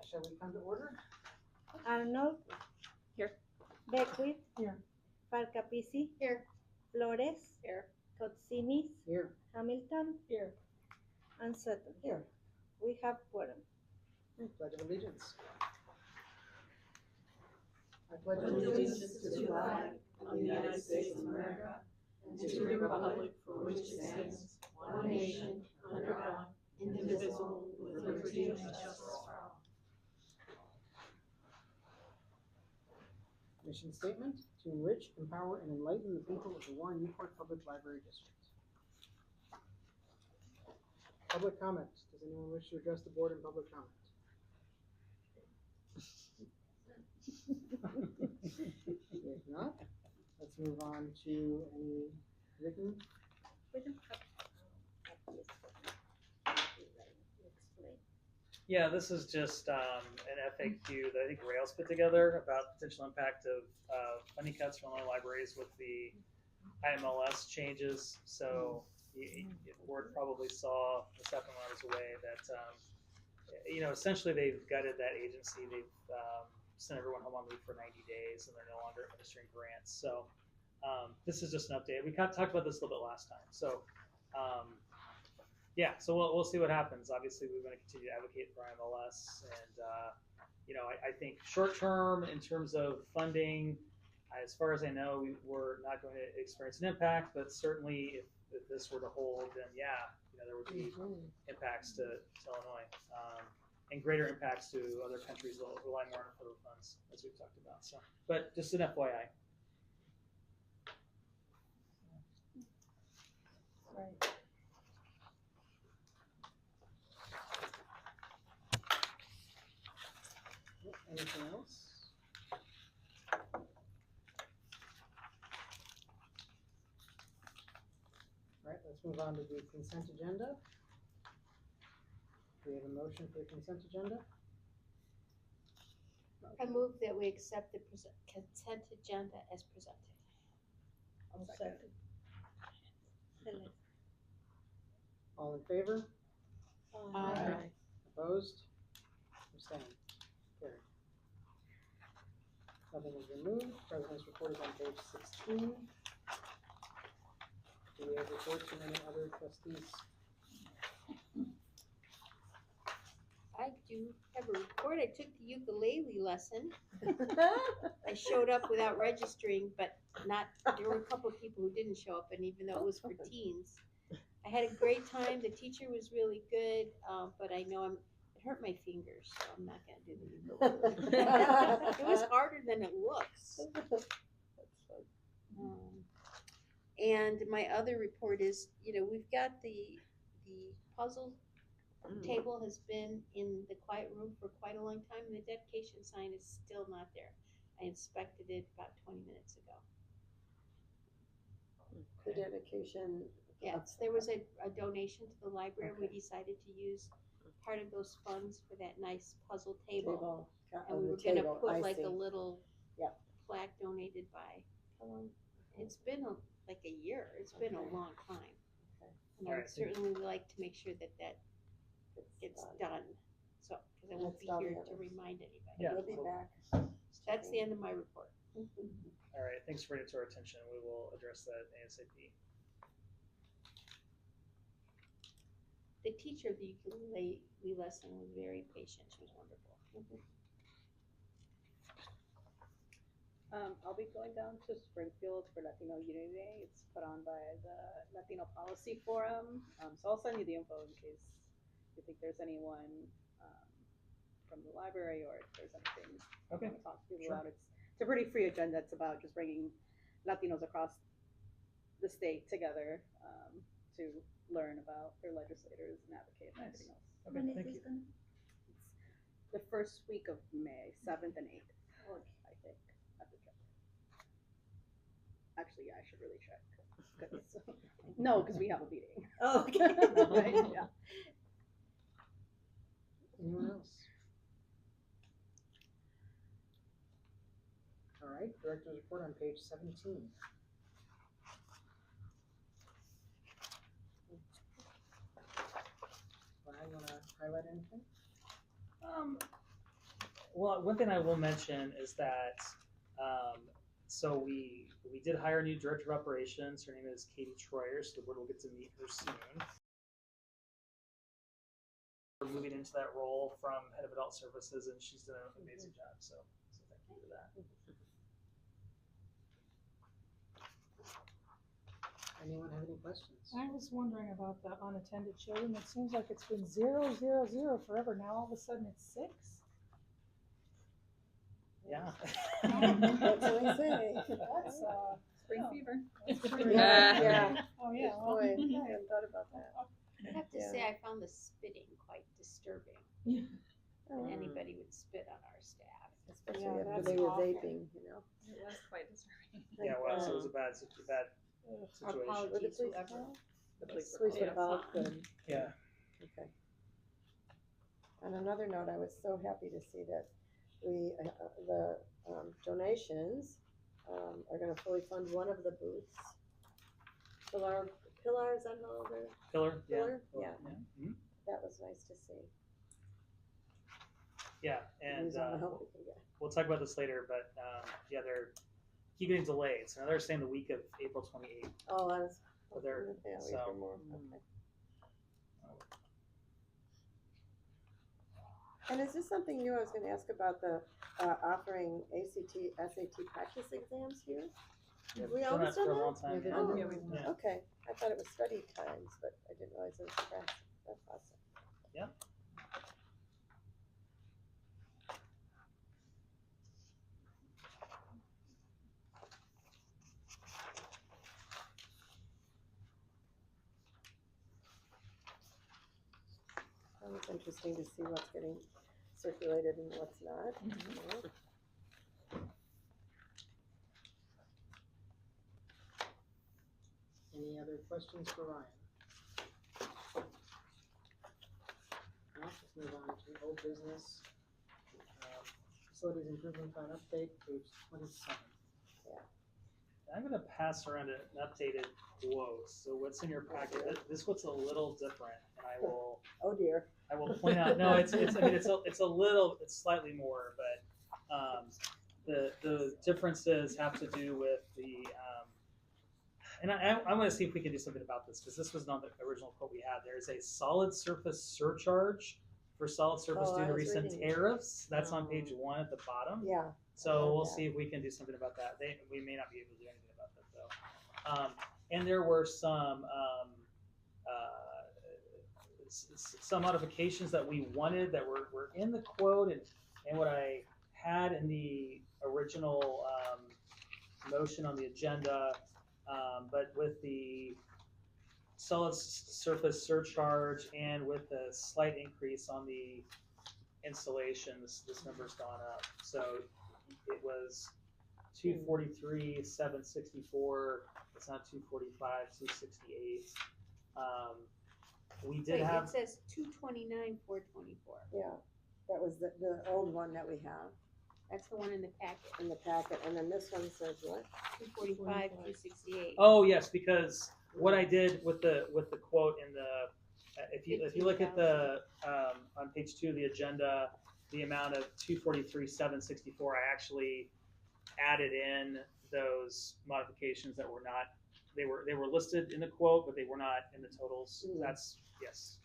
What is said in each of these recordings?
shall we come to order? Arnold. Here. Beckwith. Here. Farcapisi. Here. Flores. Here. Cotsinis. Here. Hamilton. Here. And Sutton. Here. We have quorum. Pledge of Allegiance. I pledge Allegiance to the flag of the United States of America and to the republic for which it stands, one nation, under God, indivisible, with liberty and justice for all. Mission statement: to enrich, empower, and enlighten the people of the Warren Newport Public Library District. Public comment. Does anyone wish to address the board in public comment? If not, let's move on to any written. Yeah, this is just an FAQ that I think Rails put together about potential impact of funding cuts from online libraries with the IMLS changes. So the board probably saw this happen when I was away that, essentially they've gutted that agency. They've sent everyone home on leave for 90 days and they're no longer administering grants. So this is just an update. We kind of talked about this a little bit last time. So yeah, so we'll see what happens. Obviously, we're going to continue to advocate for IMLS, and I think short term in terms of funding, as far as I know, we're not going to experience an impact. But certainly, if this were to hold, then yeah, there would be impacts to Illinois, and greater impacts to other countries that rely more on federal funds, as we've talked about. So, but just an FYI. Right. Anything else? All right, let's move on to the consent agenda. Do we have a motion for the consent agenda? I move that we accept the consent agenda as presented. I'll second. All in favor? Aye. Opposed? Abstained? Carried. Nothing is removed. President's report is on page 16. Do we have reports from any other trustees? I do have a report. I took the ukulele lesson. I showed up without registering, but there were a couple of people who didn't show up, and even though it was for teens. I had a great time. The teacher was really good, but I know it hurt my fingers, so I'm not going to do the ukulele. It was harder than it looks. That's fun. And my other report is, we've got the puzzle table has been in the quiet room for quite a long time, and the dedication sign is still not there. I inspected it about 20 minutes ago. The dedication. Yes, there was a donation to the library. Okay. We decided to use part of those funds for that nice puzzle table. And we were going to put like a little plaque donated by, how long? It's been like a year. It's been a long time. Okay. And I would certainly like to make sure that gets done. So, because I won't be here to remind anybody. Yeah, we'll be back. That's the end of my report. All right, thanks for bringing it to our attention. We will address that ASAP. The teacher of the ukulele lesson was very patient. She was wonderful. I'll be going down to Springfield for Latino Unity Day. It's put on by the Latino Policy Forum. So I'll send you the info in case you think there's anyone from the library or if there's anything you want to talk to people about. It's a pretty free agenda. It's about just bringing Latinos across the state together to learn about their legislators and advocate and everything else. Okay, thank you. It's the first week of May, 7th and 8th, I think. I have to check. Actually, yeah, I should really check. No, because we have a meeting. Oh, okay. Right? Yeah. Anyone else? All right, director's report on page 17. Brian, you want to highlight anything? Well, one thing I will mention is that so we did hire a new director of operations. Her name is Katie Troyer, so the board will get to meet her soon. We're moving into that role from head of adult services, and she's done an amazing job. So thank you for that. Anyone have any questions? I was wondering about the unattended children. It seems like it's been 0, 0, 0 forever. Now all of a sudden it's 6. Yeah. What can we say? That's Spring fever. Yeah. Oh yeah. Well, Boy, I yeah. hadn't thought about that. I have to Yeah. say, I found the spitting quite disturbing. Oh, That anybody would spit on our staff. especially Yeah, after that's they were awful. vaping, you know. It was quite disturbing. Yeah, well, so it was a bad Our situation. apologies, police whoever. The police Police were were called. called, good. Yeah. Okay. On another note, I was so happy to see that we, the donations are gonna fully fund one of the booths. Pillars, I don't know, Pillar. Yeah. Pillar? Yeah. Mhm. that was nice to see. Yeah, and Use all the help we can get. we'll talk about this later, but yeah, they're keep getting delayed. So now they're saying the week of April 28th. Oh, I was. But they're- Yeah, wait so- for more, okay. And is this something new? I was gonna ask about the, offering ACT, SAT practice exams here? Have we Done always that for done a long that? time. Yeah, Yeah. Yeah, we've- Yeah. Okay, I thought it was study times, but I didn't realize it was practice. That's awesome. Yeah. That was interesting to see what's getting circulated and what's not. Yeah. Any other questions for Ryan? No, let's move on to old business. Facilities improvement plan update, page 27. I'm going to pass around an updated quote. So what's in your packet? This quote's a little different, and I will Oh dear. point out. No, it's slightly more, but the differences have to do with the and I'm going to see if we can do something about this because this was not the original quote we had. There is a solid surface surcharge for solid surface Oh, due I to was recent reading it. tariffs. That's on page 1 at the bottom. Yeah. So we'll that. see if we can do something about that. We may not be able to do anything about that though. And there were some some modifications that we wanted that were in the quote and what I had in the original motion on the agenda, but with the solid surface surcharge and with a slight increase on the installation, this number's gone up. So it was 243, 764. It's not 245, 268. We did Wait, have. it says 229, 424. Yeah, that was the old one that we have That's the one in the packet. in the packet, and then this one says what? 245, 268. Oh yes, because what I did with the quote in the if you look at the on page 2 of the agenda, the amount of 243, 764, I actually added in those modifications that were not. They were listed in the quote, but they were not in the totals. Mm. That's yes.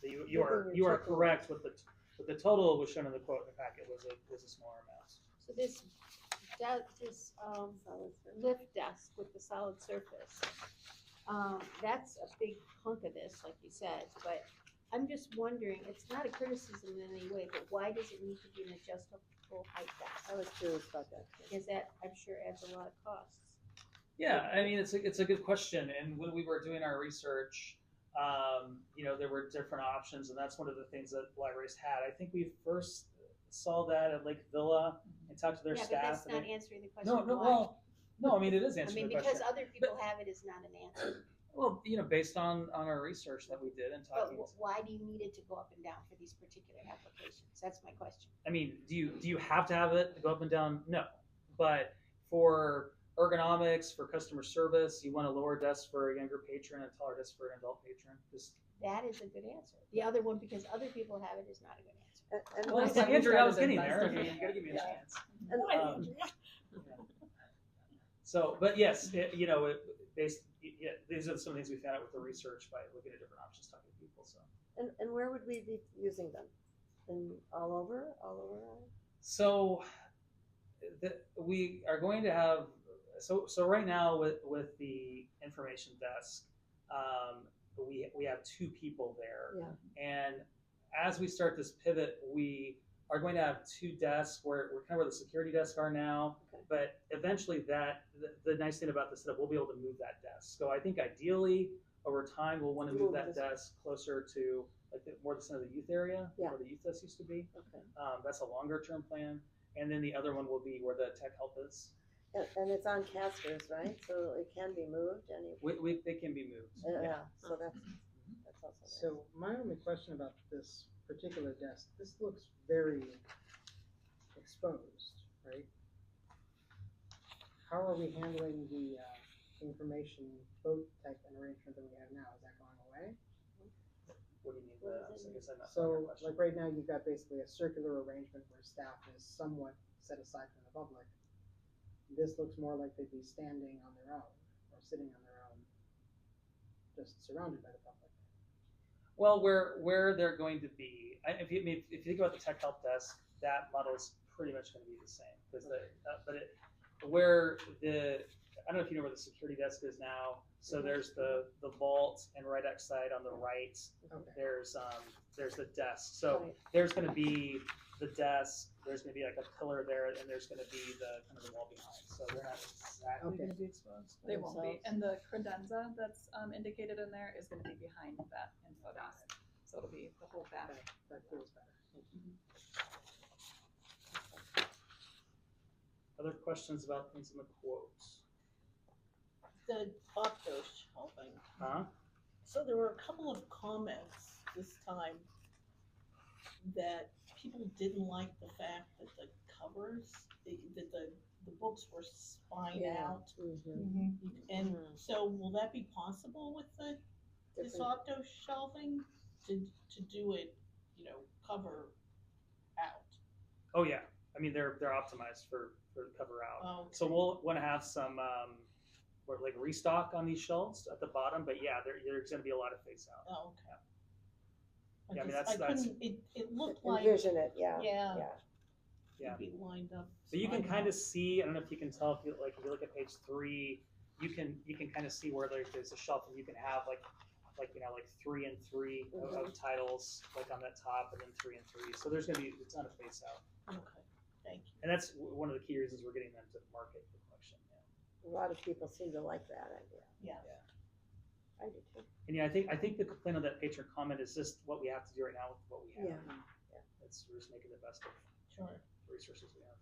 So you Good are thing you you're are checking. correct with the total was shown in the quote in the packet was a smaller amount. So this Solid surface. lift desk with the solid surface, that's a big hunk of this, like you said, but I'm just wondering, it's not a criticism in any way, but why does it need to be an adjustable height desk? I was curious about that. Because that, I'm sure, adds a lot of costs. Yeah, I mean it's a good question, and when we were doing our research, there were different options, and that's one of the things that libraries had. I think we first saw that at Lake Villa and talked to their Yeah, but staff. that's and not they- answering the question no, why. well, no, I mean it is I answering mean, the because question. other people have it is not an answer. Well, based on our research that we did and But talking. why do you need it to go up and down for these particular applications? That's my question. I mean, do you have to have it go up and down? No, but for ergonomics, for customer service, you want a lower desk for a younger patron and a taller desk for an adult patron. Just That is a good answer. The other one, because other people have it, is not a good answer. And Well, what- Andrew, I was getting there. You gotta give me a chance. and, So, but yes, these are some of the things we found out with the research by looking at different options, talking to people. So, and where would we be using them? All over? so we are going to have so right now with the information desk, we have 2 people there, and as we start this pivot, we are going to have 2 desks where we're kind of where the security desks are now. Okay. But eventually, the nice thing about this setup, we'll be able to move that desk. So I think ideally, over time, we'll want to move that desk closer to like more the center of the youth area, where the youth desk used to be. Okay. That's a longer term plan. And then the other one will be where the tech help is. And it's on casters, right? So it can be moved They can be moved. So that's also nice. So my only question about this particular desk, this looks very exposed, right? How are we handling the information boat type and arrangement that we have now? Is that going away? What do you mean by that? I guess I'm not following your So question. like right now, you've got basically a circular arrangement where staff is somewhat set aside from the public. This looks more like they'd be standing on their own or sitting on their own, just surrounded by the public. Well, where they're going to be, if you think about the tech help desk, that model is pretty much going to be the same. Because I don't know if you know where the security desk is now. So there's the vault, and right outside on the right, there's the desk. So there's going to be the desk. There's going to be like a pillar there, and there's going to be the kind of the wall behind. So they're not exactly going to be exposed. They won't be. And the credenza that's indicated in there is going to be behind that info desk. So it'll be the whole back. That feels better. Thank you. Other questions about things in the quotes? The Opto shelving. Huh? So there were a couple of comments this time that people didn't like the fact that the covers, that the books were spined out. And so will that be possible with this Opto shelving to do it, cover out? Oh yeah. I mean they're optimized for cover out. Oh, okay. So we'll want to have some like restock on these shelves at the bottom, but yeah, there's going to be a lot of face out. Oh, okay. Yeah, I mean, I couldn't, it looked like. Envision it, yeah. It'd be lined up. So you can spined kind out. of see. I don't know if you can tell if you look at page 3, you can kind of see where there's a shelf and you can have like 3 and 3 of titles like on that top, and then 3 and 3. So there's going to be a ton of face out. Okay, thank you. And that's one of the key reasons we're getting them to market the collection. A lot of people seem to like that idea. Yeah. I do too. And yeah, I think the complaint on that patron comment is just what we have to do right now with what we have. Yeah. We're just making the best of Sure. the resources we have.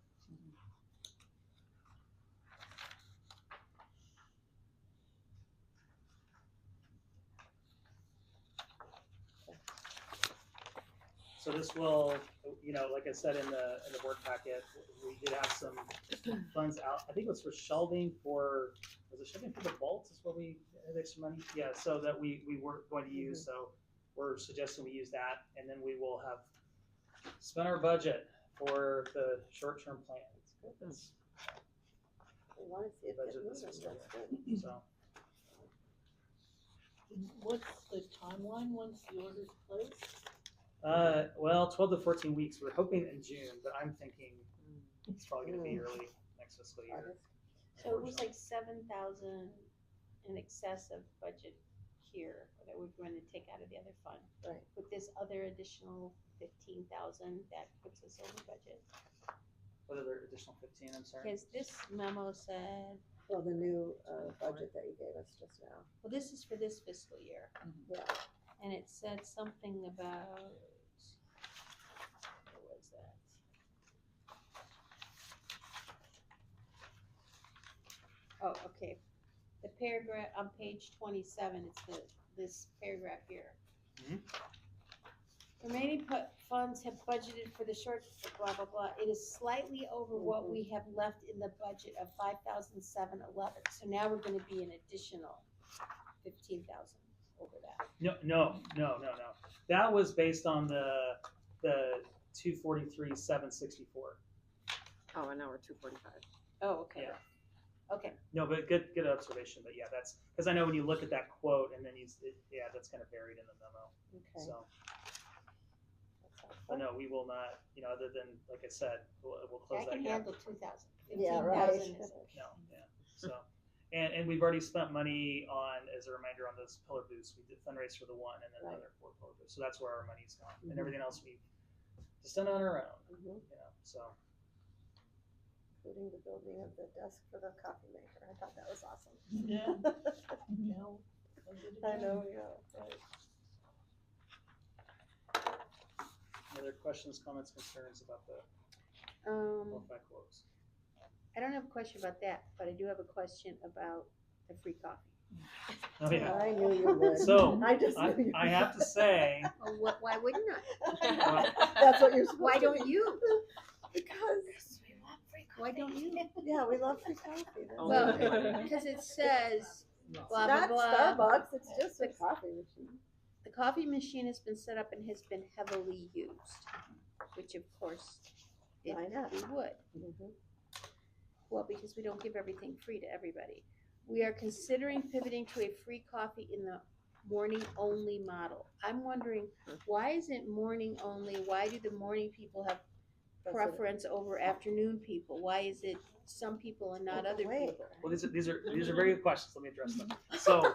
So this will, like I said in the board packet, we did have some funds out. I think it was for shelving was it shelving for the vaults? Is where we had extra money? Yeah, so that we weren't going to use. So we're suggesting we use that, and then we will have spent our budget for the short-term plan. That's We want to see it get budget moving, this that's fiscal good. year. So. What's the timeline once the order's placed? Well, 12 to 14 weeks. We're hoping in June, but I'm thinking it's probably going to be early next fiscal year. August. So it was like 7,000 in excess of budget here that we're going to take out of the other fund. Right. With this other additional 15,000, that puts us over budget. What other additional 15? I'm sorry. Because this memo said, Well, the new budget that you gave us just now. well, this is for this fiscal year. Yeah. And it said something about, what was that? Oh, okay. The paragraph on page 27, it's this paragraph here. Mhm. Remaining funds have budgeted for the short, blah, blah, blah. It is slightly over what we have left in the budget of 5,711. So now we're gonna be an additional 15,000 over that. No. That was based on the 243,764. Oh, and now we're 245. Oh, okay. Yeah. Okay. No, but good observation. But yeah, that's because I know when you look at that quote and then that's kind of buried in the memo. Okay. So, That's but helpful. no, we will not. Other than like I said, we'll close I that can gap. handle 2,000. Yeah, right. 15,000 is No, yeah. So, and we've already spent money on, as a reminder, on those pillar booths. We did fundraise for the one and then Right. another 4 pillar booths. So that's where our money's gone, Mhm. and everything else we've just done on our own. Mhm. So. Including the building of the desk for the coffee maker. I thought that was awesome. Yeah. No. I know, yeah, right. Any other questions, comments, concerns about the qualified quotes? I don't have a question about that, but I do have a question about the free coffee. Oh yeah. I knew you would. So I just knew you I have to say, Well, why wouldn't I? That's what you're supposed Why to don't be. you? Because, Why don't you? yeah, we love free coffee. That's Well, it. Because it says, blah, blah, Not blah. Starbucks, it's just a coffee machine. The coffee machine has been set up and has been heavily used, which of course it Why not? we would. Mhm. Well, because we don't give everything free to everybody. We are considering pivoting to a free coffee in the morning only model. I'm wondering, why is it morning only? Why do the morning people have That's what- preference over afternoon people? Why is it some people and not other Wait. people? well, these are very good questions. Let me address them. So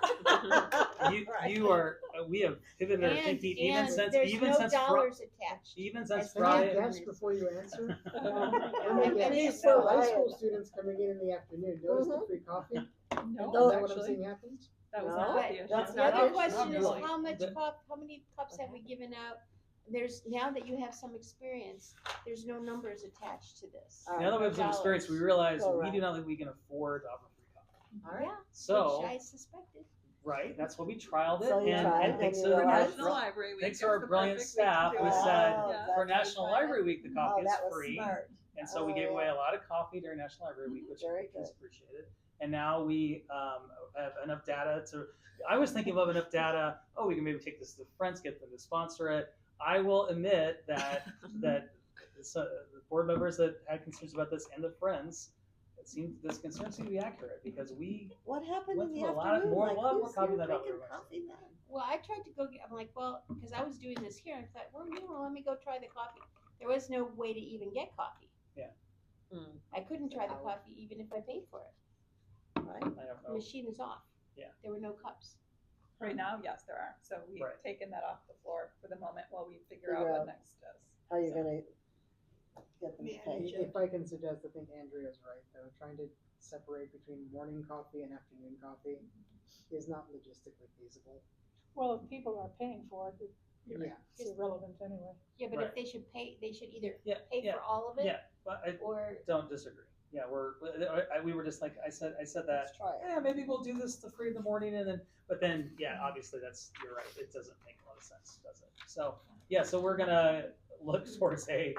you are we have pivoted our thinking And there's no dollars attached. even since As Can I Friday. guess before you answer? And Let me and guess. these were High Ryan. school students coming in the afternoon, notice the free coffee? No, Is Those- that what I'm saying happens? that was No, not the issue. that's The not other the question is, really. how much The- how many cups have we given out? There's, now that you have some experience, there's no numbers attached to this. All right. Now that we have some Dollars. experience, we realize Go we right. do not think we can afford to offer free coffee. All right. Yeah, So which I suspected. right, that's why we trialed it, So you tried, and and thanks you to For realized- our National Library Week. thanks to it's our the brilliant perfect week to staff do who it. said Yeah. that's for what National we tried. Library Week the Oh, coffee is that was free. smart. And so we Oh, gave away yeah. a lot of coffee during National Library Week, which Very is good. appreciated. And now we have enough data to. I was thinking of enough data. Oh, we can maybe take this to friends, get them to sponsor it. I will admit that the board members that had concerns about this and the friends, this concern seemed to be accurate because we. What happened Went in the through a lot afternoon? more- Like, a lot more who's coffee here than I thought we drinking were gonna coffee then? Well, I tried to go get, I'm like, well, because I was doing this here, and I thought, well, let me go try the coffee. There was no way to even get coffee. Yeah. I couldn't try the coffee even if I paid for it. Right? I don't The know. machine is off. Yeah. There were no cups. Right now, yes, there are. So we've Right. taken that off the floor for the moment while we figure Figure out out what next does. How you So- gonna get them to pay? If I can suggest, I think Andrea's right, though, trying to separate between morning coffee and afternoon coffee is not logistically feasible. Well, if people are paying for it, Yeah. it's irrelevant anyway. Yeah, but Right. if they should pay, they should either Yeah, pay yeah, for all of it Yeah, but I or don't disagree. Yeah, we were just like I said that. Let's try it. Yeah, maybe we'll do this to free in the morning and then, but then, yeah, obviously you're right. It doesn't make a lot of sense, does it? So, yeah, so we're gonna look towards pay.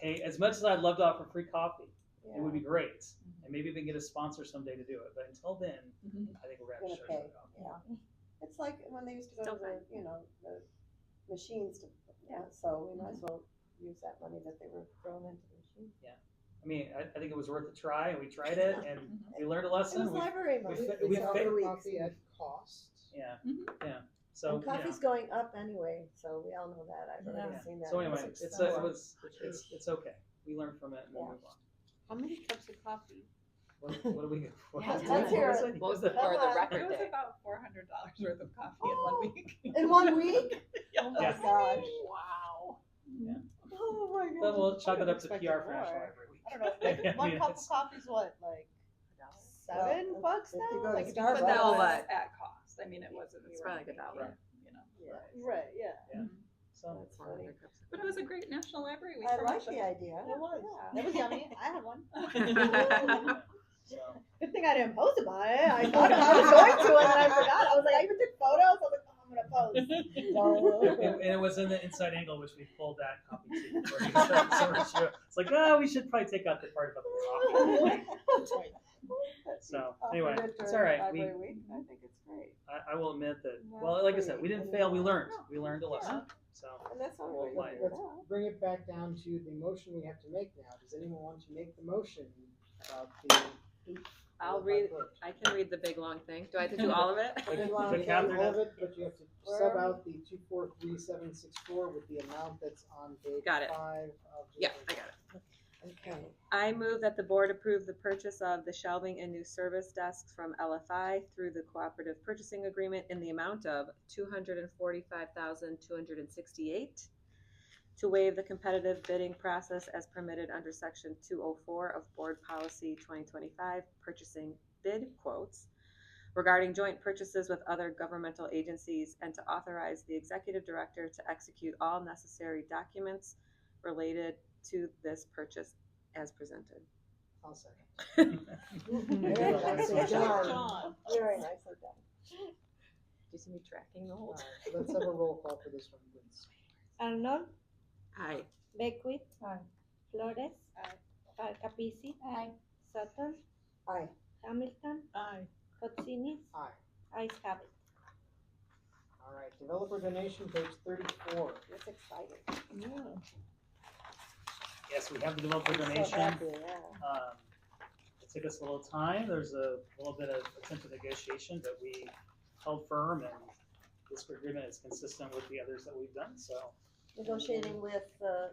As much as I'd love to offer free coffee, it would be great. And maybe we can get a sponsor someday to do it. But until then, I think we're gonna have to Gonna show pay, you off. yeah. It's like when they used to go Still to the machines to, so we might as well use that money that they were throwing into the machine. I mean, I think it was worth a try, and we tried it, and we learned a lesson. It was We- library we money. fit- We we for fit- offer weeks. coffee at cost. yeah, Mhm. yeah. So And coffee's going up anyway, so we all know that. I've already Yeah. seen that. So anyway, It's it's okay. We learned from it and we'll Yeah. move on. how many cups of coffee? What do we? What Yeah, was let's hear it? it. What was the, Come or the on. It record was day? about $400 worth of coffee in 1 week. In 1 week? Yeah. Oh my Yeah. gosh. Wow. Oh my Then god. we'll chalk it up to expected PR for more. National Library Week. I don't know, I one mean, cup it's- of coffee's what, like $7 If you now? go to Like, if you Starbucks- put But that Well, was but- at cost. I mean, it wasn't. It's we probably weren't like $1. making, you know. Right, yeah. So That's funny. But it was a great National Library Week I like promotion. the idea. It was. Yeah. It was yummy. I had one. so Good thing I didn't post about it. I thought I was going to, and then I forgot. I was like, I even took photos. I was like, oh, I'm gonna post. and it was in the inside angle, which we pulled that copy too. For you. It's like, oh, we should probably take out the part about the coffee. So anyway, it's all right. We, Library Week. I think it's great. I will admit that. Well, like I said, we didn't fail. We learned. We learned a lesson. So And that's not we'll really apply. good. Let's bring it back down to the motion we have to make now. Does anyone want to make the motion about the? I'll read, I can read the big long thing. Do I have to do all of it? But Catherine, All of it, but you have to sub out the 243764 with the amount that's on page Got it. 5 of. Yeah, I got it. Okay. I move that the board approve the purchase of the shelving and new service desks from LFI through the cooperative purchasing agreement in the amount of $245,268 to waive the competitive bidding process as permitted under section 204 of board policy 2025 purchasing bid quotes regarding joint purchases with other governmental agencies, and to authorize the executive director to execute all necessary documents related to this purchase as presented. I'll second. Very nicely done. John. Very nicely done. Do you see me tracking the whole All time? right, let's have a roll call for this one, please. Arnold, Aye. Beckwith, Aye. Flores, Aye. Capisi, Aye. Sutton, Aye. Hamilton, Aye. Cotsinis, Aye. ayes have it. All right, developer donation, page 34. That's exciting. Yeah. yes, we have the developer I'm so donation. happy, yeah. It took us a little time. There's a little bit of attempted negotiation, but we held firm, and this agreement is consistent with the others that we've done. So Negotiating with the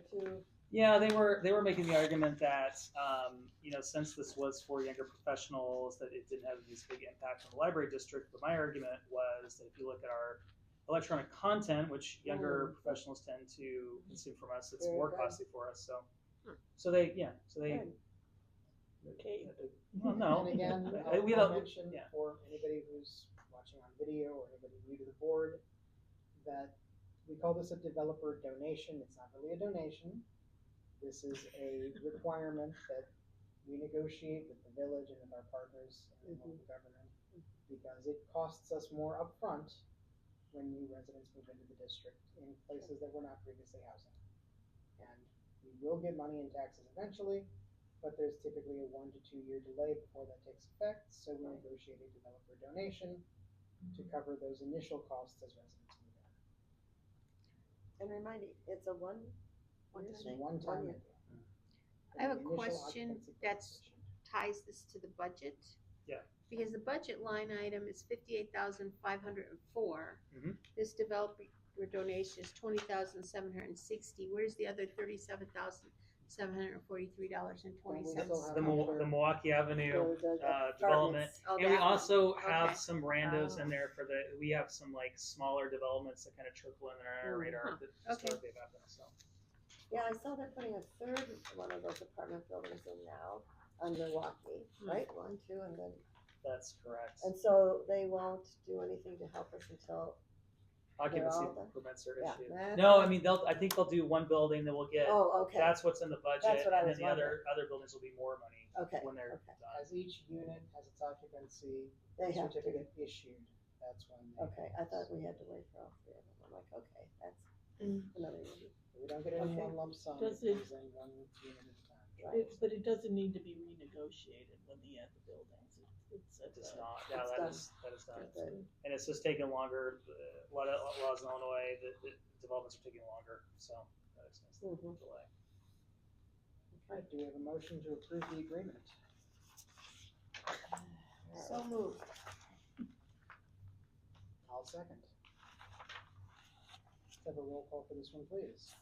two. yeah, they were making the argument that since this was for younger professionals, that it didn't have this big impact on the library district. But my argument was that if you look at our electronic content, which younger professionals tend to consume from us, it's Very more good. costly for us. So they Good. Okay. well, no. And again, we I'll don't. mention Yeah. for anybody who's watching on video or anybody new to the board that we call this a developer donation. It's not really a donation. This is a requirement that we negotiate with the village and with our partners in local government, because it costs us more upfront when new residents move into the district in places that were not previously housing. And we will get money in taxes eventually, but there's typically a 1 to 2 year delay before that takes effect. So we negotiate a developer donation to cover those initial costs as residents move in. And remind me, it's a one It's thing? one time. year. I have a The initial question occupancy that's- cost. Ties this to the budget. Yeah. Because the budget line item is 58,504. Mhm. This developer donation is 20,760. Where's the other $37,743.20? The Milwaukee Avenue The development, apartments. Oh, and we that one. also have Okay. some randos Oh. in there for the. We have some like smaller developments that kind of trickle in our radar Huh. that Okay. historically have happened. So Yeah, I saw they're putting a third one of those apartment buildings in now on Milwaukee, right? 1, 2, and then, that's correct. and so they won't do anything to help us until, Occupancy all the- permits are yeah. issued. that's- No, I mean I think they'll do one building that will get. Oh, okay, That's what's in the budget, That's what I and was then the other buildings will be more money okay, when they're okay. done. As each unit has its occupancy They have to, certificate issued, that's when they. okay, I thought we had to wait for all three of them. I'm like, okay, that's another issue. We don't get any Okay. one lump sum. Does It it- comes in one unit at a time. Right. But it doesn't need to be renegotiated when they add the buildings. It's It at does the. not. Yeah, It's that done. is done. Good. And it's just taking longer. A lot of laws in Illinois, the developments are taking longer, so that extends the Mhm. delay. All right, do we have a motion to approve the agreement? So moved. I'll second. Let's have a roll call for this one, please.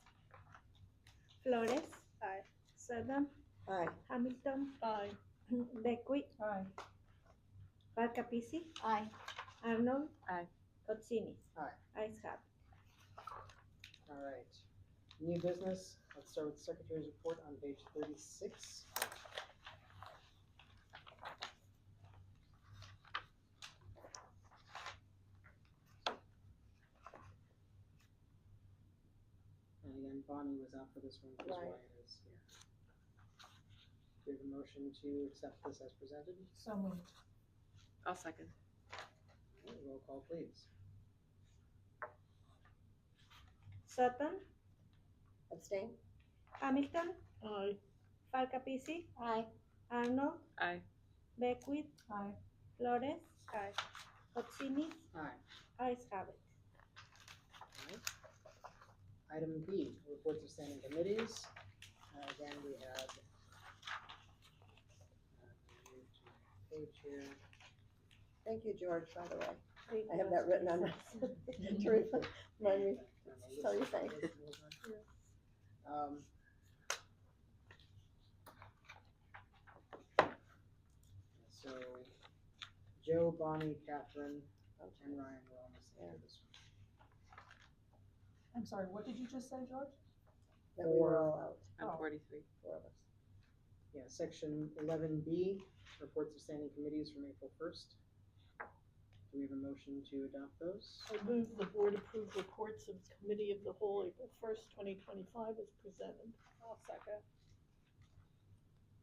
Flores, Aye. Sutton, Aye, Hamilton, Aye. Beckwith, Aye. Capisi, Aye. Arnold, Aye. Cotsinis, Aye. ayes have it. All right. New business, let's start with the Secretary's report on page 36. And again, Bonnie was out for this one, which is why Right. it is here. Do we have a motion to accept this as presented? So moved. I'll second. All right, roll call, please. Sutton, abstain? Hamilton, Aye. Capisi, Aye. Arnold, Aye. Beckwith, Aye. Flores, Aye. Cotsinis, Aye. ayes have it. Item B, reports of standing committees. Again, we had, move to my page here. Thank you, George, by the way. I have that written on my, to remind me, tell you thanks. So Joe, Bonnie, Catherine, and Ryan were on the same for this one. I'm sorry, what did you just say, George? That we were all out, I'm Oh. 43. 4 of us. Yeah, section 11B, reports of standing committees from April 1st. Do we have a motion to adopt those? I move the board approve reports of committee of the whole April 1st, 2025 as presented. I'll second.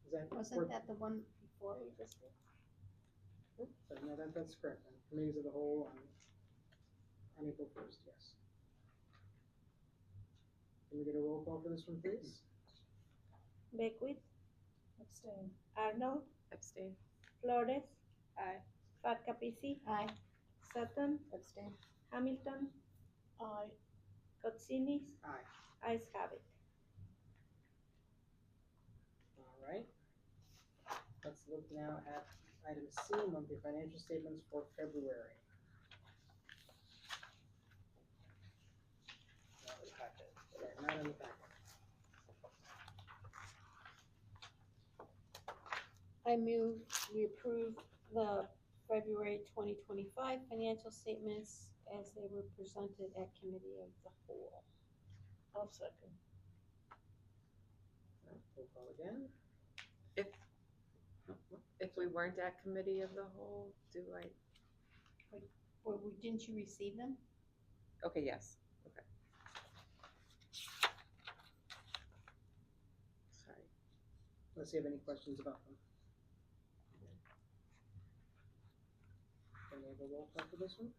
Is that? Wasn't that the one before we just did? So, no, that's correct. And committees of the whole on April 1st, yes. Can we get a roll call for this one, please? Beckwith, Abstain. Arnold, Abstain. Flores, Aye. Farkapisi, Aye. Sutton, Abstain. Hamilton, Aye. Kotsinis, Aye. ayes have it. All right. Let's look now at item C, monthly financial statements for February. Not in the packet. Okay, not in the packet. I move we approve the February 2025 financial statements as they were presented at committee of the whole. I'll second. All right, roll call again. If we weren't at committee of the whole, Didn't you receive them? okay, yes, okay. Sorry. Let's see if you have any questions about them. Can we have a roll call for this one?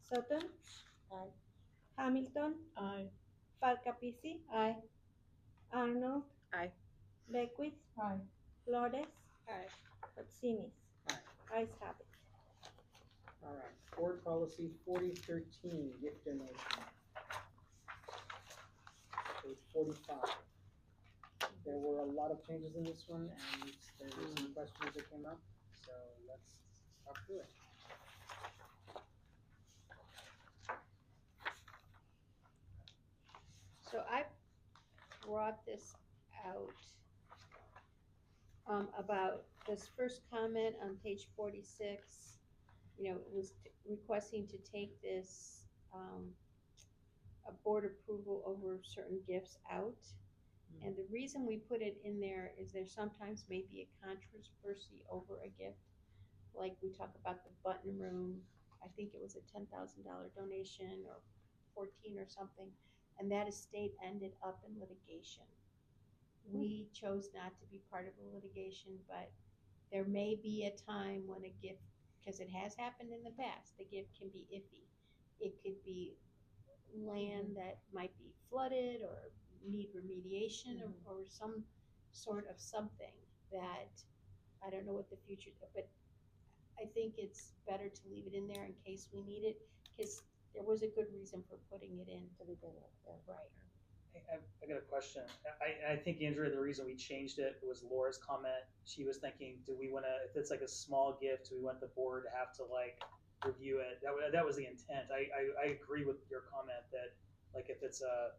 Sutton, Aye. Hamilton, Aye. Farkapisi, Aye. Arnold, Aye. Beckwith, Aye. Flores, Aye. Kotsinis, Aye. ayes have it. All right, board policy 4013, gift donation. Page 45. There were a lot of changes in this one, and there were some questions that came up, so let's talk through it. So I brought this out about this first comment on page 46. You know, it was requesting to take this a board approval over certain gifts out. And the reason we put it in there is there sometimes may be a controversy over a gift. Like we talk about the button room, I think it was a $10,000 donation or 14 or something, and that estate ended up in litigation. We chose not to be part of the litigation, but there may be a time when a gift, because it has happened in the past, the gift can be iffy. It could be land that might be flooded or need remediation or some sort of something that I don't know what the future, but I think it's better to leave it in there in case we need it, because there was a good reason for putting it in. To begin with, yeah. Right. I got a question. I think, Andrea, the reason we changed it was Laura's comment. She was thinking, do we want to, if it's like a small gift, do we want the board to have to like review it? That was the intent. I agree with your comment that like if it's a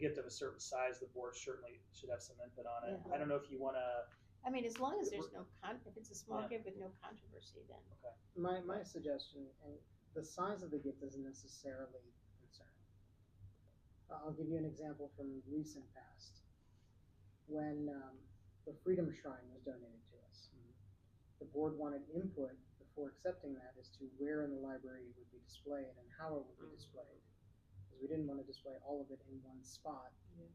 gift of a certain size, the board certainly should have some input on it. Yeah. I don't know if you want to. I mean, as long as there's no if it's a small gift with no controversy, then. Okay. My suggestion, and the size of the gift isn't necessarily a concern. I'll give you an example from recent past. When the Freedom Shrine was donated to us, the board wanted input before accepting that as to where in the library it would be displayed and how it would be displayed. Because we didn't want to display all of it in one spot. Yeah.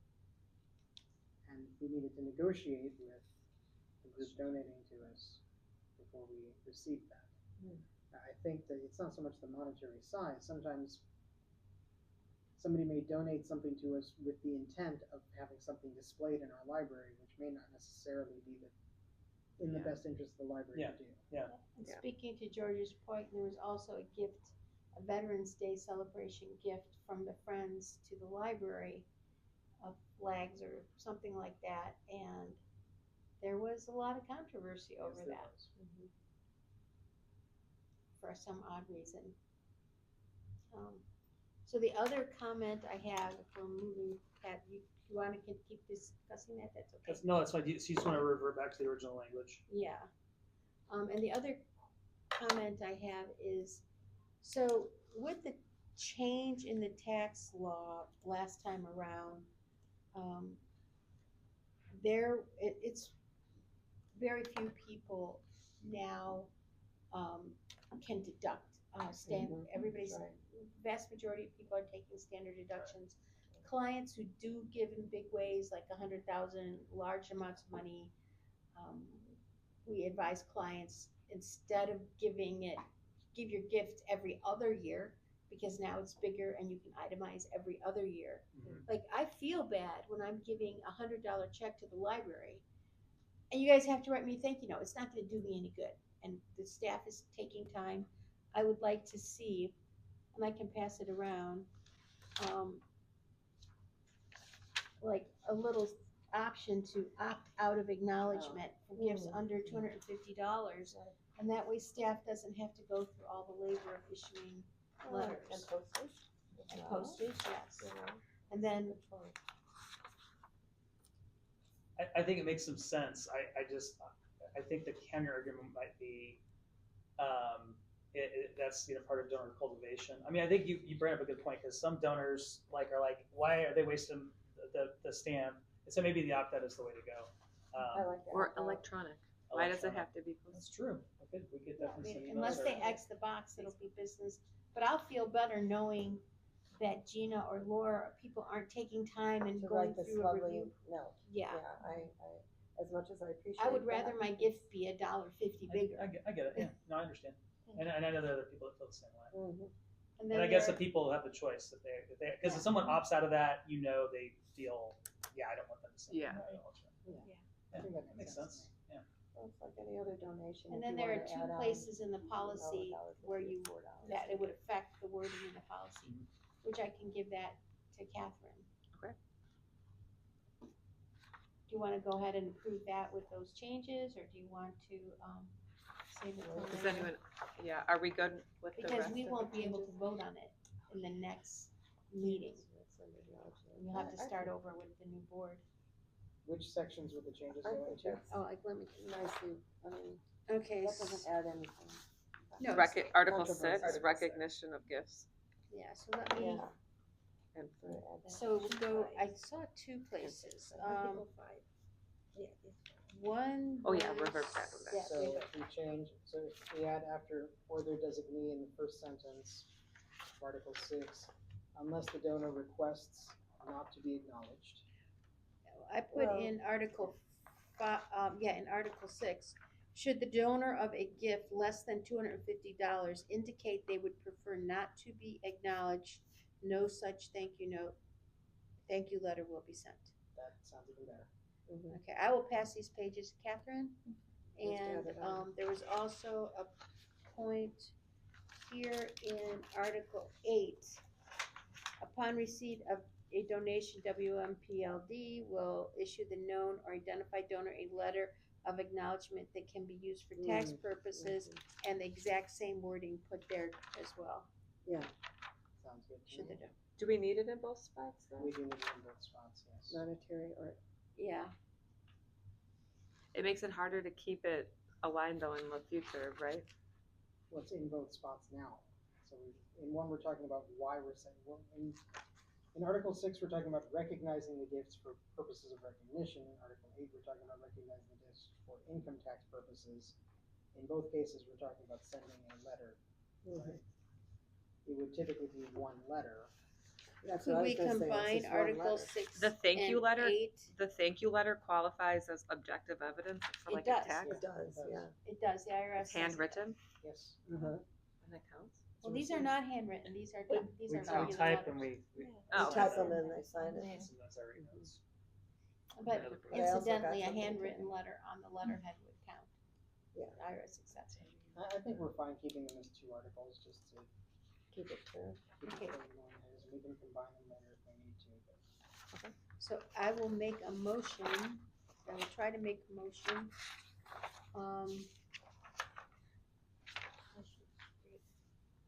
And we needed to negotiate with the group donating to us before we received that. I think that it's not so much the monetary size. Sometimes somebody may donate something to us with the intent of having something displayed in our library, which may not necessarily be in the best interest of the library to do. Yeah. And Yeah. speaking to George's point, there was also a gift a Veterans Day celebration gift from the Friends to the library of flags or something like that, and there was a lot of controversy over Yes, there that was. for some odd reason. So the other comment I have, if we're moving, Pat, you want to keep discussing that, that's okay. That's fine. So you just want to revert back to the original language. Yeah. And the other comment I have is, so with the change in the tax law last time around, it's very few people now can deduct everybody's right. vast majority of people are taking standard deductions. Clients who do give in big ways, like 100,000, large amounts of money, we advise clients, instead of give your gift every other year, because now it's bigger and you can itemize every other year. Like, I feel bad when I'm giving $100 check to the library and you guys have to write me a thank you note. It's not going to do me any good. And the staff is taking time. I would like to see, and I can pass it around, like a little option to opt out of acknowledgement for gifts under $250. And that way staff doesn't have to go through all the labor of issuing letters. And postage. And postage, yes. And then, I think it makes some sense. I think the counter argument might be, that's part of donor cultivation. I mean, I think you bring up a good point, because some donors are like, why are they wasting the stamp? And so maybe the opt-out is the way to go. I like that. Or electronic. Why does it have to be That's posted? true. We could definitely send emails unless or- they X the box, it'll be business. But I'll feel better knowing that Gina or Laura, people aren't taking time and To going write this through a lovely review. note. Yeah. I, as much as I appreciate I would that, rather my gift be $1.50 bigger. I get it. Yeah. No, I understand. And I know there are other people that feel the same way. Mhm. And I guess the people have the choice if because if someone opts out of that, they feel, I don't want them to send. Yeah. Yeah, that makes sense. Yeah. Well, it's like any other donation. And if then you there are wanna two add on, places in the policy where $1.50 you, or $4. that it would affect the wording in the policy, which I can give that to Catherine. Okay. Do you want to go ahead and approve that with those changes, or do you want to save it till Does later? anyone, are we good with the Because rest we of won't the be able to changes? vote on it in the next meeting. You'll have to I start think- over with the new board. Which sections with the changes I go think into? that's Oh, like, let me, nicely, I mean, okay, that doesn't add anything. no, Article Controversy. 6, Article recognition of gifts. yeah, so let me, Yeah. And so we'll go, I saw two places. One Oh, yeah, was- revert back on that. So if we change, so if we add after or their designee in the first sentence of Article 6, unless the donor requests not to be acknowledged. I put Well- in Article in Article 6, should the donor of a gift less than $250 indicate they would prefer not to be acknowledged, no such thank you letter will be sent. That sounds even better. Okay, I will pass these pages to Catherine. Just add And it on. there was also a point here in Article 8. Upon receipt of a donation, WMPLD will issue the known or identified donor a letter of acknowledgement that can be used for tax purposes, and the exact same wording put there as well. Sounds good to Should me. the do- Do we need it in both spots though? We do need it in both spots, yes. Monetary or, Yeah, It makes it harder to keep it aligned though in the future, right? What's in both spots now? So in one, we're talking about why we're saying, well, in Article 6, we're talking about recognizing the gifts for purposes of recognition. In Article 8, we're talking about recognizing the gifts for income tax purposes. In both cases, we're talking about sending a letter, right? It would typically be one letter. that's could what I we was gonna say, it's combine just one Article letter. 6 The thank you and letter? 8? The thank you letter qualifies as objective evidence for It like does. a tax. It does, yeah. It does, the IRS It's says it handwritten Yes. Uh-huh. and it counts. Well, these are not handwritten, these are We regular type and letters. we Oh. You type them in, they sign it. sometimes I read notes. But Yeah, I also got incidentally, a something handwritten too. letter on the letterhead would count. Yeah. The IRS accepts it. I think we're fine keeping them as two articles, just to keep it clear. Okay. We can combine them later if we need to, but. So I will make a motion, I will try to make a motion.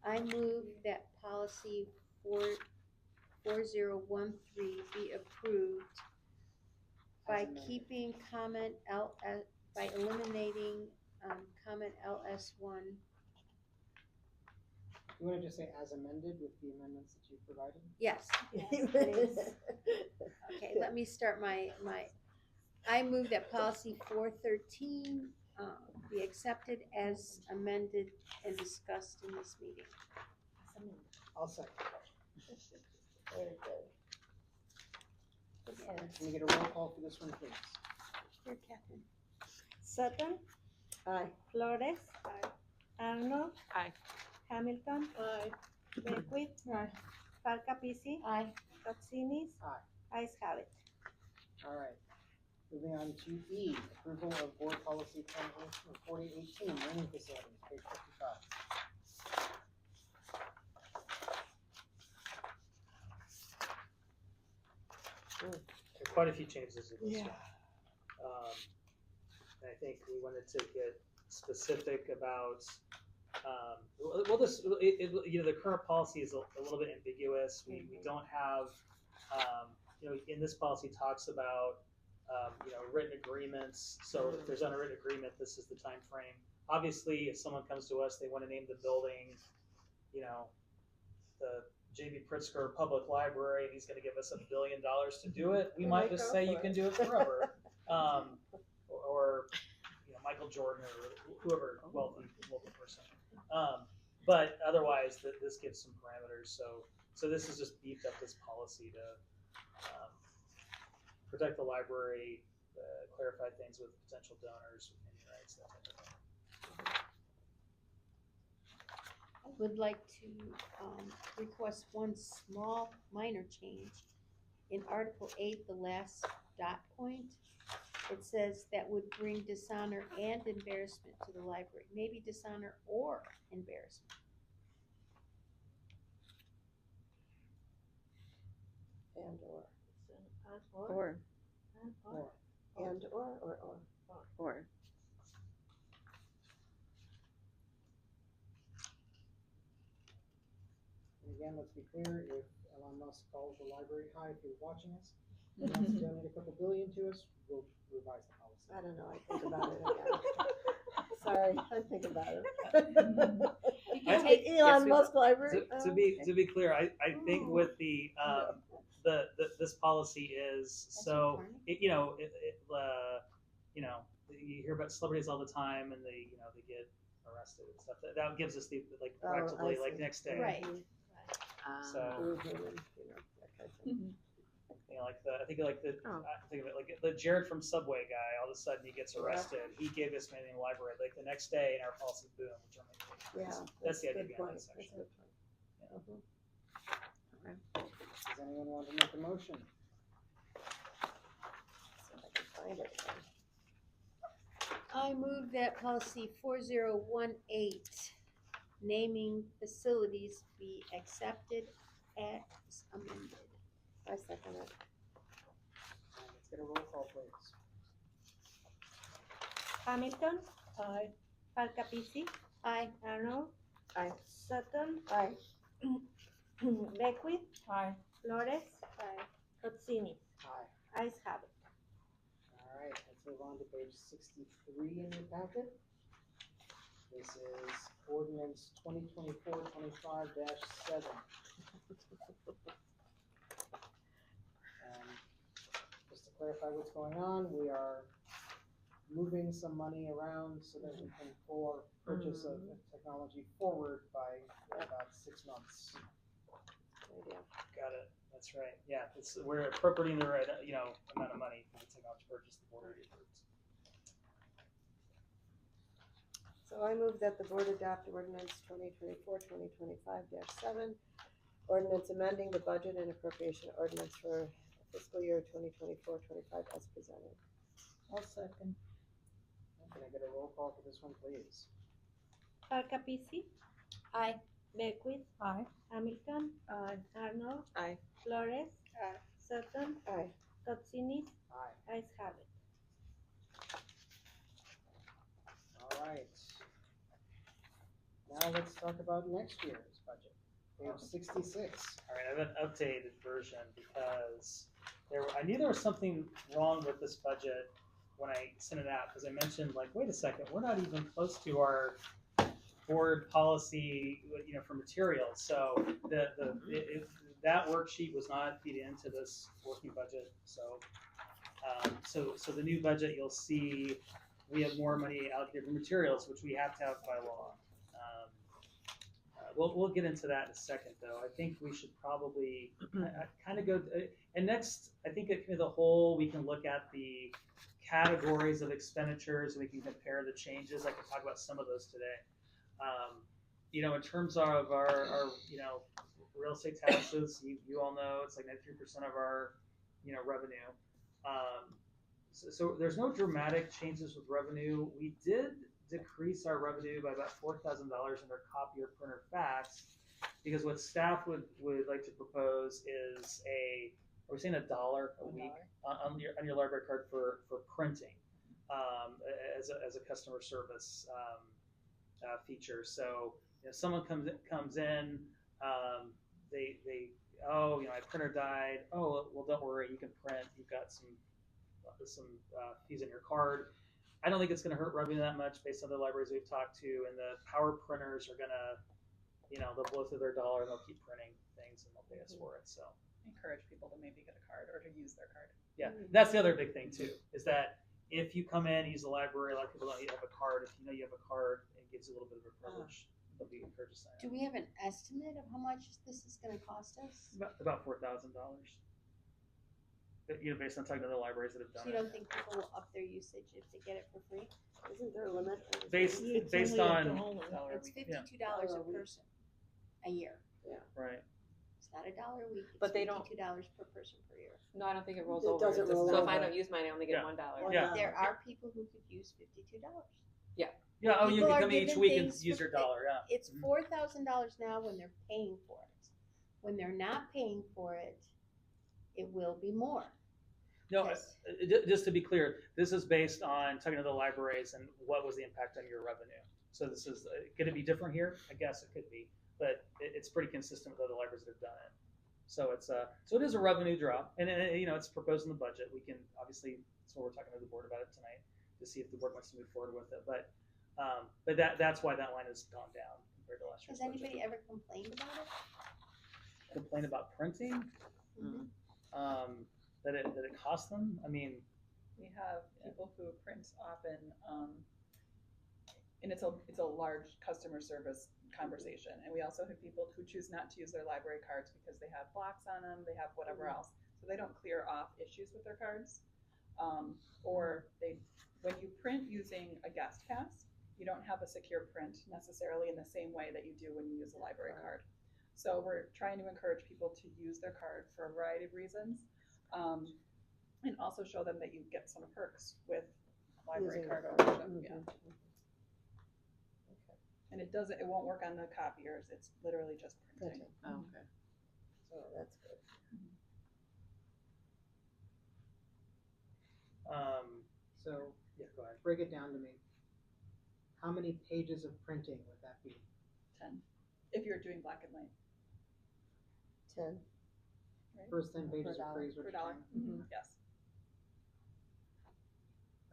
I move that policy 4013 be approved by keeping comment by eliminating, comment LS1. You wanna just say as amended with the amendments that you provided? Yes, please. Okay, let me start I move that policy 413, be accepted as amended and discussed in this meeting. I'll second. Very good. Can we get a roll call for this one, please? Here, Catherine. Sutton, Aye. Flores, Arnold. Aye. Hamilton, Aye. Beckwith, Aye. Falcapisi, Aye. Katsinis, Aye. ayes have it. All right. Moving on to E, approval of board policy 4018, learning facilities, page 55. Quite a few changes in this Yeah. one. And I think we wanted to get specific about, well, the current policy is a little bit ambiguous. We don't have, in this policy talks about, written agreements. So if there's unwritten agreement, this is the time frame. Obviously, if someone comes to us, they want to name the building, the J.B. Pritzker Public Library, and he's going to give us $1 billion to do it. We might just say you can do it forever, or Michael Jordan or whoever wealthy person. But otherwise, this gives some parameters. So this is just beefed up this policy to protect the library, clarify things with potential donors, opinion rights, that type of thing. I would like to request one small minor change. In Article 8, the last dot point, it says that would bring dishonor and embarrassment to the library. Maybe dishonor or embarrassment. And or. Or. And or. Or. And again, let's be clear, if Elon Musk calls the library, hi, if you're watching us, and wants to donate a couple billion to us, we'll revise the policy. I don't know, I think about it again. Sorry, I think about it. You can take Elon Musk Library. To be clear, I think with the this policy is so you hear about celebrities all the time and they get arrested and stuff. That gives us the practically next day. right. So I think of it like the Jared from Subway guy. All of a sudden he gets arrested. He gave us many in the library. Like the next day in our policy, boom, we terminate. That's the idea behind that section. Does anyone want to make a motion? So I can find it. I move that policy 4018, naming facilities, be accepted as amended. I second it. Let's get a roll call, please. Hamilton, Aye. Falcapisi, Aye. Arnold, Aye. Sutton, Aye. Beckwith, Aye. Flores, Katsinis, Aye. ayes have it. All right, let's move on to page 63 in your packet. This is ordinance 2024-25-7. Just to clarify what's going on, we are moving some money around so that we can pull our purchase of technology forward by about 6 months. Got it. That's right. Yeah, we're appropriating the right amount of money for the technology purchase the board already approved. So I move that the board adopt ordinance 2024-2025-7, ordinance amending the budget and appropriation ordinance for fiscal year 2024-25 as presented. I'll second. Can I get a roll call for this one, please? Falcapisi, Aye. Beckwith, Aye. Hamilton, Aye. Arnold, Aye. Flores, Aye. Sutton, Aye. Katsinis, Aye. ayes have it. All right. Now let's talk about next year's budget. Page 66. All right, I have an updated version because I knew there was something wrong with this budget when I sent it out, because I mentioned, like, wait a second, we're not even close to our board policy, for materials. So that worksheet was not feed into this working budget. So the new budget, you'll see we have more money allocated for materials, which we have to have by law. We'll get into that in a second, though. I think we should probably kind of go. And next, I think at the whole, we can look at the categories of expenditures, and we can compare the changes. I can talk about some of those today. In terms of our real estate taxes, you all know it's like 93% of our, revenue. So there's no dramatic changes with revenue. We did decrease our revenue by about $4,000 under copier, printer, fax, because what staff would like to propose is are we saying $1 a week on your library card for printing as a customer service feature. So someone comes in, they my printer died. Oh, well, don't worry, you can print. You've got some fees on your card. I don't think it's going to hurt revenue that much based on the libraries we've talked to, and the power printers are going to, they'll blow through their dollar and they'll keep printing things and they'll pay us for it. So Encourage people to maybe get a card or to use their card. yeah, that's the other big thing too, is that if you come in, use the library, a lot of people don't have a card. If you know you have a card, it gives you a little bit of a privilege. They'll be encouraged to sign up. Do we have an estimate of how much this is gonna cost us? About $4,000. Based on talking to the libraries that have So done you it. don't think people will up their usage if they get it for free? Isn't there a limit? Based It's on only $1 a It's week. $52 $1 a a week. person, a year. right. It's not $1 a week, But it's they don't- $52 per person per year. No, I don't think it rolls It over. doesn't roll So if I over. don't use mine, I only get Yeah. $1. Yeah. There are people who could use $52. Yeah. Oh, you People can are come each given week and things use for your dollar. Yeah. It's $4,000 now when they're paying for it. When they're not paying for it, it will be more. No, Yes. just to be clear, this is based on talking to the libraries and what was the impact on your revenue. So this is could it be different here? I guess it could be, but it's pretty consistent with other libraries that have done it. So it is a revenue drop, and it's proposed in the budget. We can obviously, that's what we're talking to the board about it tonight to see if the board wants to move forward with it. But that's why that line has gone down compared to last year's Has budget. anybody ever complained about it? Complain about printing? That it costs them? I mean, We have people who print often, and it's a large customer service conversation. And we also have people who choose not to use their library cards because they have blocks on them, they have whatever else. So they don't clear off issues with their cards. Or when you print using a guest pass, you don't have a secure print necessarily in the same way that you do when you use a library card. So we're trying to encourage people to use their card for a variety of reasons. And also show them that you get some perks with library Using card the card. ownership. Yeah. And it won't work on the copiers. It's literally just printing. Printing. Oh, okay. So that's good. So yeah, go ahead. break it down to me. How many pages of printing would that be? 10. If you're doing black and white. 10. Right? First 10 pages $1. are free is what Per you're dollar. saying? Yes. I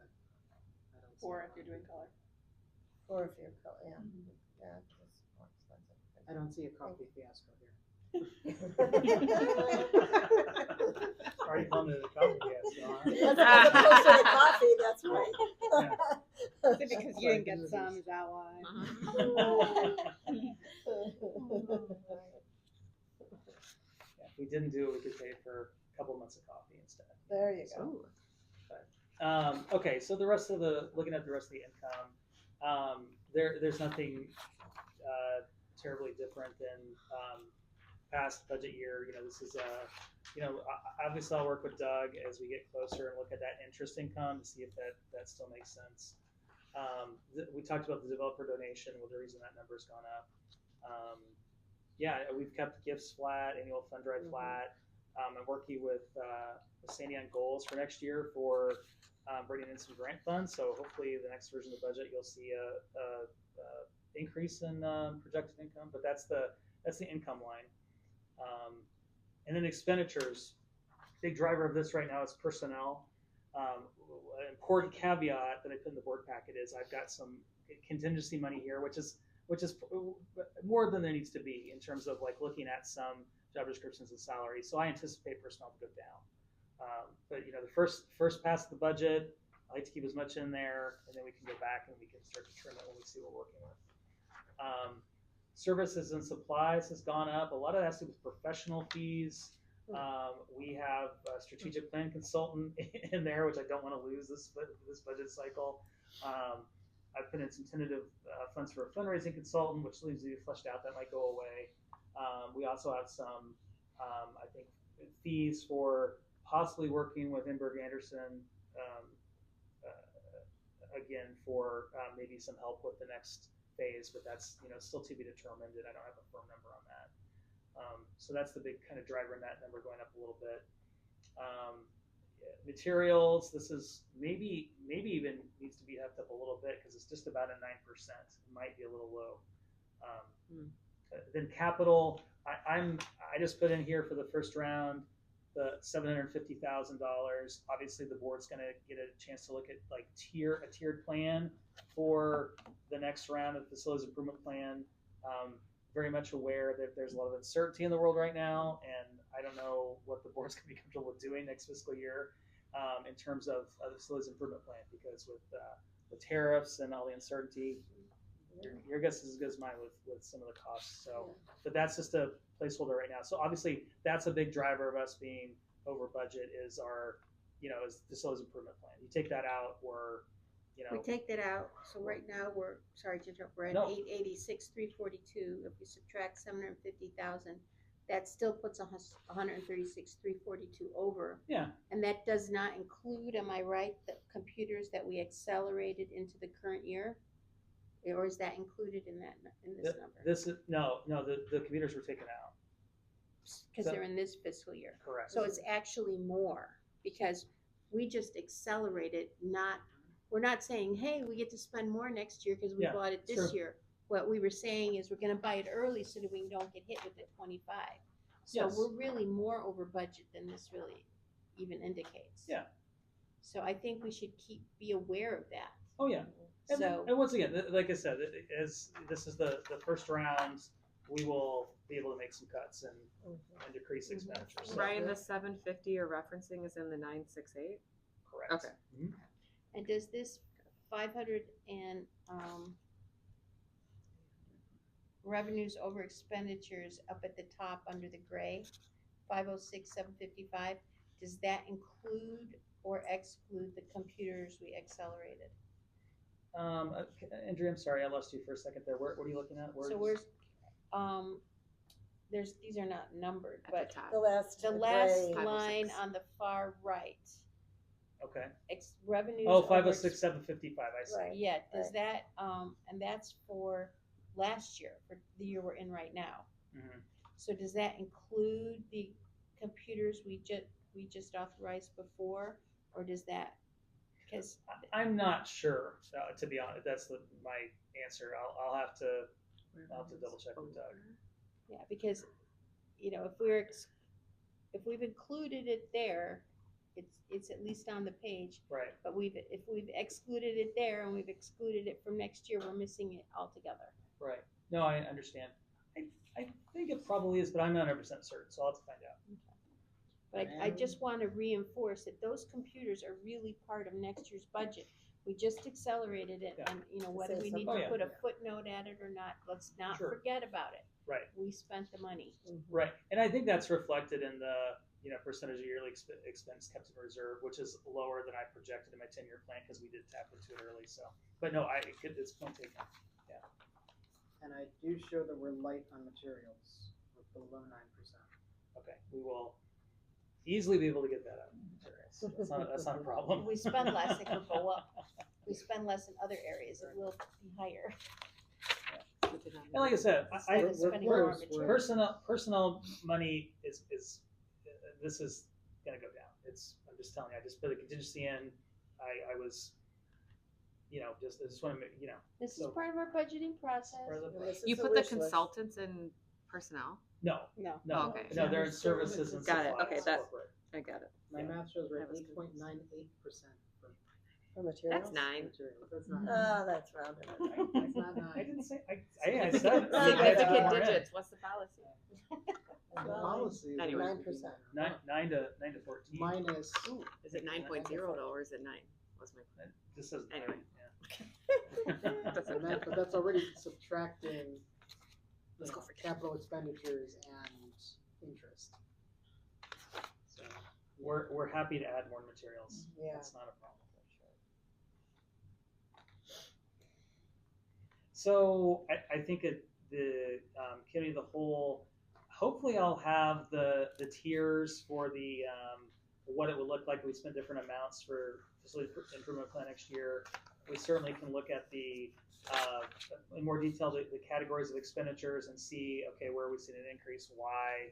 don't see Or a if you're doing color. Or if you're, yeah, yeah, it's more expensive. I don't see a copy fiasco here. Are you calling it a coffee fiasco? As opposed to the coffee, that's right. Is it because you didn't get some? Is that why? Yeah, if we didn't do it, we could pay for a couple months of coffee instead. There you go. Okay, so looking at the rest of the income, there's nothing terribly different than past budget year. This is obviously I'll work with Doug as we get closer and look at that interest income to see if that still makes sense. We talked about the developer donation, well, the reason that number's gone up. yeah, we've kept gifts flat, annual fund drive flat. I'm working with Sandy on goals for next year for bringing in some grant funds. So hopefully the next version of the budget, you'll see a increase in projected income. But that's the income line. And then expenditures. Big driver of this right now is personnel. An important caveat that I put in the board packet is I've got some contingency money here, which is more than there needs to be in terms of like looking at some job descriptions and salaries. So I anticipate personnel to go down. But you know, the first pass of the budget, I like to keep as much in there, and then we can go back and we can start to trim it when we see what we're working with. Services and supplies has gone up. A lot of that has to do with professional fees. We have a strategic plan consultant in there, which I don't want to lose this budget cycle. I put in some tentative funds for a fundraising consultant, which leaves to be fleshed out. That might go away. We also have some, I think, fees for possibly working with Enberg Anderson again for maybe some help with the next phase, but that's still to be determined, and I don't have a firm number on that. So that's the big kind of driver in that number going up a little bit. Materials, this is maybe even needs to be upped up a little bit because it's just about at 9%. It might be a little low. Then capital, I just put in here for the first round the $750,000. Obviously, the board's going to get a chance to look at like a tiered plan for the next round of facilities improvement plan. Very much aware that there's a lot of uncertainty in the world right now, and I don't know what the board's going to be comfortable with doing next fiscal year in terms of the facilities improvement plan, because with the tariffs and all the uncertainty, your guess is as good as mine with some of the costs. So, but that's just a placeholder right now. So obviously, that's a big driver of us being over budget is our, is facilities improvement plan. You take that out, we take that out. So right now sorry to interrupt, we're at 886,342. If we subtract 750,000, that still puts 136,342 over. Yeah. And that does not include, am I right, the computers that we accelerated into the current year? Or is that included in this number? The computers were taken out. Because they're in this fiscal year. Correct. So it's actually more because we just accelerated, we're not saying, hey, we get to spend more next year because we bought it this year. What we were saying is we're going to buy it early so that we don't get hit with the 25. So we're really more over budget than this really even indicates. Yeah. So I think we should be aware of that. Oh yeah. And once again, like I said, as this is the first round, we will be able to make some cuts and decrease expenditures. Ryan, the 750 you're referencing is in the 968? Correct. Okay. Mm-hmm. And does this 500 and revenues over expenditures up at the top under the gray, 506, 755, does that include or exclude the computers we accelerated? Andrea, I'm sorry, I lost you for a second there. What are you looking at? So these are not numbered, but the last line on the far right. Okay. Revenues. 506, 755. I see. Right. Yeah. Does that and that's for last year, for the year we're in right now. Mm-hmm. So does that include the computers we just authorized before, or does that? Because I'm not sure, to be honest. That's my answer. I'll have to double check with Doug. Yeah, because if we've included it there, it's at least on the page. Right. But if we've excluded it there and we've excluded it from next year, we're missing it altogether. Right. No, I understand. I think it probably is, but I'm not 100% certain, so I'll have to find out. Okay. But I just want to reinforce that those computers are really part of next year's budget. We just accelerated it, and whether we need to put a footnote at it or not, let's not forget about it. Right. We spent the money. Right, and I think that's reflected in the percentage of yearly expense kept in reserve, which is lower than I projected in my 10-year plan because we did tap into it early. So, but no, it's point taken. Yeah. And I do show that we're light on materials. We're below 9%. Okay, we will easily be able to get that out. That's not a problem. We spend less, it will go up. We spend less in other areas, it will be higher. Yeah. And like I said, Instead of spending more close. material. personnel money is this is gonna go down. I'm just telling you. I just put a contingency in. I was, I just want to make, This is so- part of our budgeting process. You put the consultants in personnel? No, Oh, no, okay. no, they're in services and Got it. supplies. Okay, that- corporate. I got it. My Yeah. math shows we're That at was 8.98% For materials? That's 9. materials. That's not. Oh, that's rounded. That's not I 9. didn't say. I said Significant digits, what's the policy? And the policy is Anyway. 9%. 9 to 14. Minus. Is it 9.0 though, or is it 9? Was my question. This is Anyway. And but that's already subtracting Let's go for 10. capital expenditures and interest. So, We're happy to add more materials. Yeah. That's not a problem. So I think the committee of the whole, hopefully I'll have the tiers for the what it would look like if we spend different amounts for facility improvement plan next year. We certainly can look at the in more detail the categories of expenditures and see, okay, where we see an increase, why,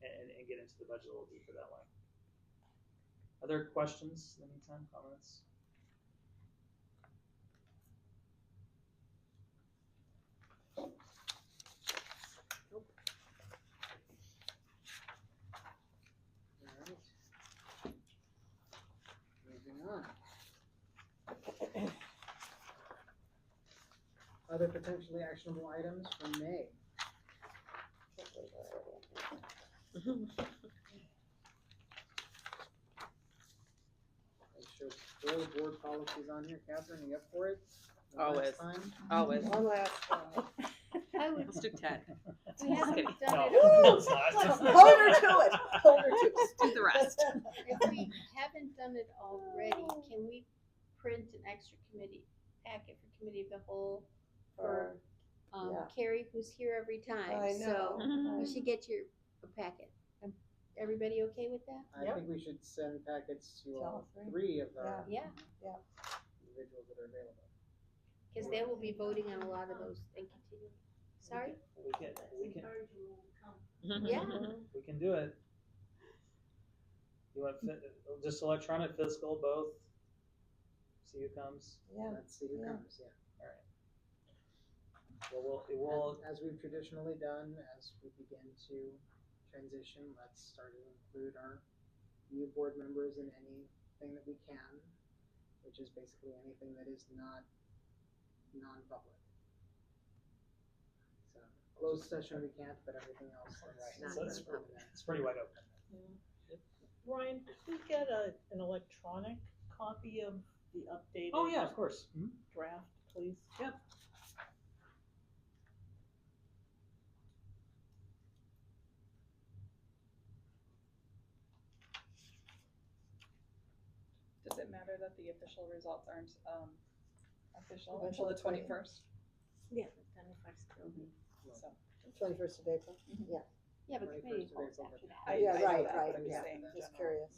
and get into the budget a little deeper that way. Other questions in the meantime, comments? alright. Moving on. Other potentially actionable items from May. Make sure throw the board policies on here. Catherine, you up for it? One Always. last time? Always. One last one. I would, Let's do 10. we haven't kidding. done No, it. it's not. It's not. Hold her to it, hold her to it. Do the rest. If we haven't done it already, can we print an extra committee packet for committee of the whole for yeah. Carrie, who's here every time? I know. So you should get your packet. Everybody okay with that? I think we should send packets to all all three of the Yeah, individuals that are available. because they will be voting on a lot of those and continuing. Sorry? We can Yeah. we can do it. You want just electronic, physical, both? See who comes. Yeah. Let's see who Yeah. comes, yeah. All right. Well, it will. As we've traditionally done, as we begin to transition, let's start to include our new board members in anything that we can, which is basically anything that is not non-public. So closed session we can't, but everything else. Right. So it's pretty wide open. Brian, could we get an electronic copy of the updated Oh yeah, of course. Mhm. draft, please? Yep. Does it matter that the official results aren't official Until until the the 20th. 21st? Yeah, the 21st will be. So 21st of April, yeah. Yeah, but 21st committee of votes April, after that. I- Yeah, I know right, that, right, but I'm just yeah, saying in just general. curious.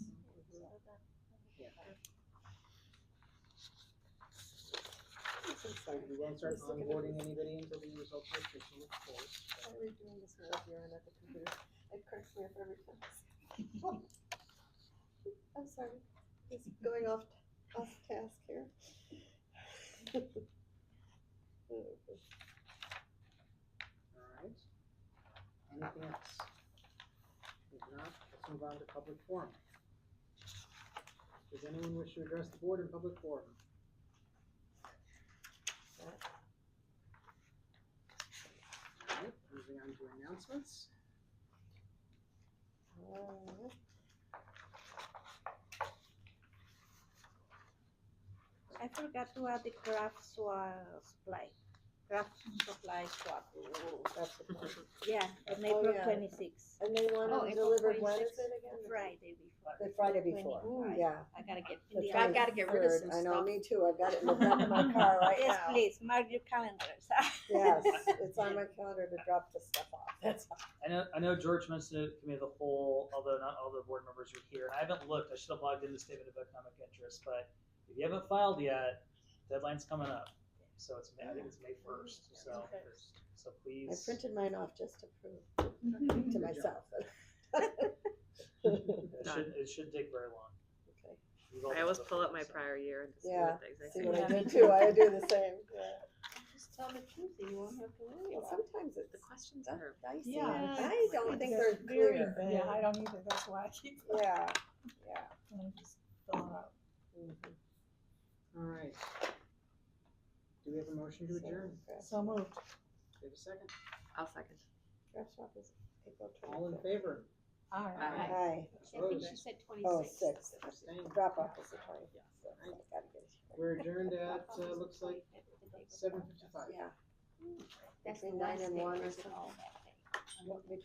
We won't start onboarding anybody until the results are official, of course. Why are we doing this while you're at the computer? It cracks me up every time. I'm sorry, just going off task here. Alright. Anything else? If not, let's move on to public forum. Does anyone wish to address the board in public forum? Alright, moving on to announcements. I forgot to add the craft supply. Craft supply swap. That's the point. Yeah, on Oh, April yeah. 26th. And they want Oh, it April delivered, when is 26th. it again? Friday before. The Friday before, 20. yeah. I gotta get The I gotta get rid of 23rd. some I know, stuff. me too, I've got it in the back of my car right Yes, now. please, mark your calendars. Yes, it's on my calendar to drop the stuff off, that's all. I know George mentioned it, committee of the whole, although not all the board members are here. And I haven't looked. I should have logged into statement of economic interest, but if you haven't filed yet, deadline's coming up. So it's I think it's May 1st. So Okay. so I please. printed mine off just to prove to myself. It should take very long. Okay. You've all I always done it pull up before, my so. prior year and just Yeah, do the exact see same what I thing. did too, I do the same, yeah. Just tell the truth, and you won't have to worry Well, about it. sometimes it's The questions di- are dicey. Yeah, I don't think they're very clear. vague. Yeah, I don't either, that's why I keep, Yeah, yeah. and I just fill it out. Mhm. All right. Do we have a motion to adjourn? So moved. Do we have a second? I'll second. Draft swap is April All in 25th. favor? Aye. Aye. I think she said Oh, 26. 6. Abstain. Drop off is the 20th. So I gotta get it. We're adjourned at, looks like 7:55. Yeah. That's the Between 9 last and day, 1 or or is it all something. that day? Between